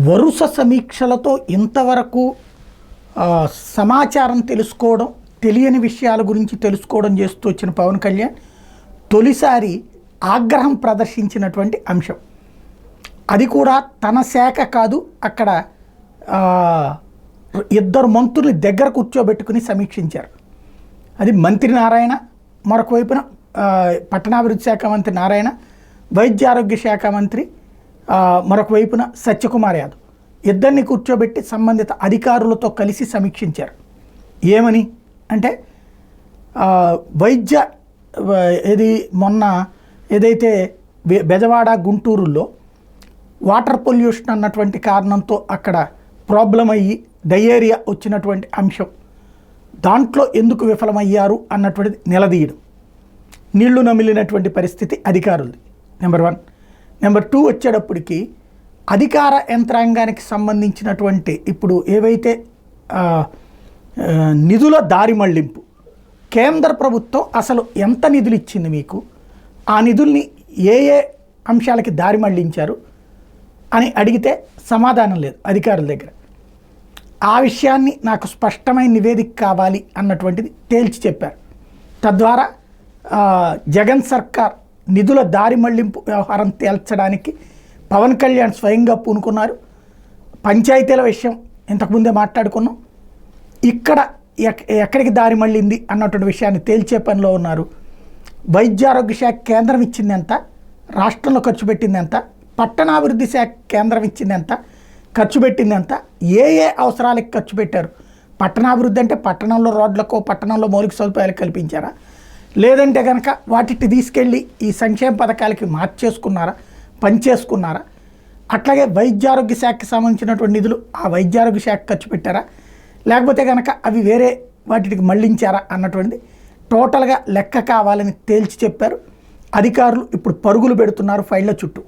వరుస సమీక్షలతో ఇంతవరకు సమాచారం తెలుసుకోవడం, తెలియని విషయాల గురించి తెలుసుకోవడం చేస్తూ వచ్చిన పవన్ కళ్యాణ్ తొలిసారి ఆగ్రహం ప్రదర్శించినటువంటి అంశం. అది కూడా తన శాఖ కాదు, అక్కడ ఇద్దరు మంత్రుల్ని దగ్గర కూర్చోబెట్టుకుని సమీక్షించారు. అది మంత్రి నారాయణ, మరొక వైపున పట్టణాభివృద్ధి శాఖ మంత్రి నారాయణ, వైద్య ఆరోగ్య శాఖ మంత్రి మరొక వైపున సత్యకుమార్ యాదవ్, ఇద్దరిని కూర్చోబెట్టి సంబంధిత అధికారులతో కలిసి సమీక్షించారు. ఏమని అంటే వైద్య మొన్న ఏదైతే బెజవాడ గుంటూరులో వాటర్ పొల్యూషన్ అన్నటువంటి కారణంతో అక్కడ ప్రాబ్లం అయ్యి డయేరియా వచ్చినటువంటి అంశం, దాంట్లో ఎందుకు విఫలమయ్యారు అన్నటువంటిది నిలదీయడం, నీళ్లు నమిలినటువంటి పరిస్థితి అధికారులది నెంబర్ 1. నెంబర్ 2 వచ్చేటప్పటికి అధికార యంత్రాంగానికి సంబంధించినటువంటి ఇప్పుడు ఏవైతే నిధుల దారి మళ్లింపు, కేంద్ర ప్రభుత్వం అసలు ఎంత నిధులు ఇచ్చింది మీకు, ఆ నిధుల్ని ఏ ఏ అంశాలకి దారి మళ్లించారు అని అడిగితే సమాధానం లేదు అధికారుల దగ్గర. ఆ విషయాన్ని నాకు స్పష్టమైన నివేదిక కావాలి అన్నటువంటిది తేల్చి చెప్పారు. తద్వారా జగన్ సర్కార్ నిధుల దారి మళ్లింపు వ్యవహారం తేల్చడానికి పవన్ కళ్యాణ్ స్వయంగా పూనుకున్నారు. పంచాయతీల విషయం ఇంతకుముందే మాట్లాడుకున్నాం, ఇక్కడ ఎక్కడికి దారి మళ్ళింది అన్నటువంటి విషయాన్ని తేల్చే పనిలో ఉన్నారు. వైద్యారోగ్య శాఖ కేంద్రం ఇచ్చింది ఎంత, రాష్ట్రంలో ఖర్చు పెట్టింది ఎంత, పట్టణాభివృద్ధి శాఖ కేంద్రం ఇచ్చింది ఎంత, ఖర్చు పెట్టింది ఎంత, ఏ ఏ అవసరాలకు ఖర్చు పెట్టారు. పట్టణాభివృద్ధి అంటే పట్టణంలో రోడ్లకు, పట్టణంలో మౌలిక సదుపాయాలు కల్పించారా, లేదంటే కనుక వాటిని తీసుకెళ్ళి ఈ సంక్షేమ పథకాలకి మార్చేసుకున్నారా, పనిచేసుకున్నారా. అట్లాగే వైద్యారోగ్య శాఖకి సంబంధించినటువంటి నిధులు ఆ వైద్యారోగ్య శాఖ ఖర్చు పెట్టారా, లేకపోతే కనుక అవి వేరే వాటికి మళ్లించారా అన్నటువంటిది టోటల్గా లెక్క కావాలని తేల్చి చెప్పారు. అధికారులు ఇప్పుడు పరుగులు పెడుతున్నారు ఫైళ్ళ చుట్టూ.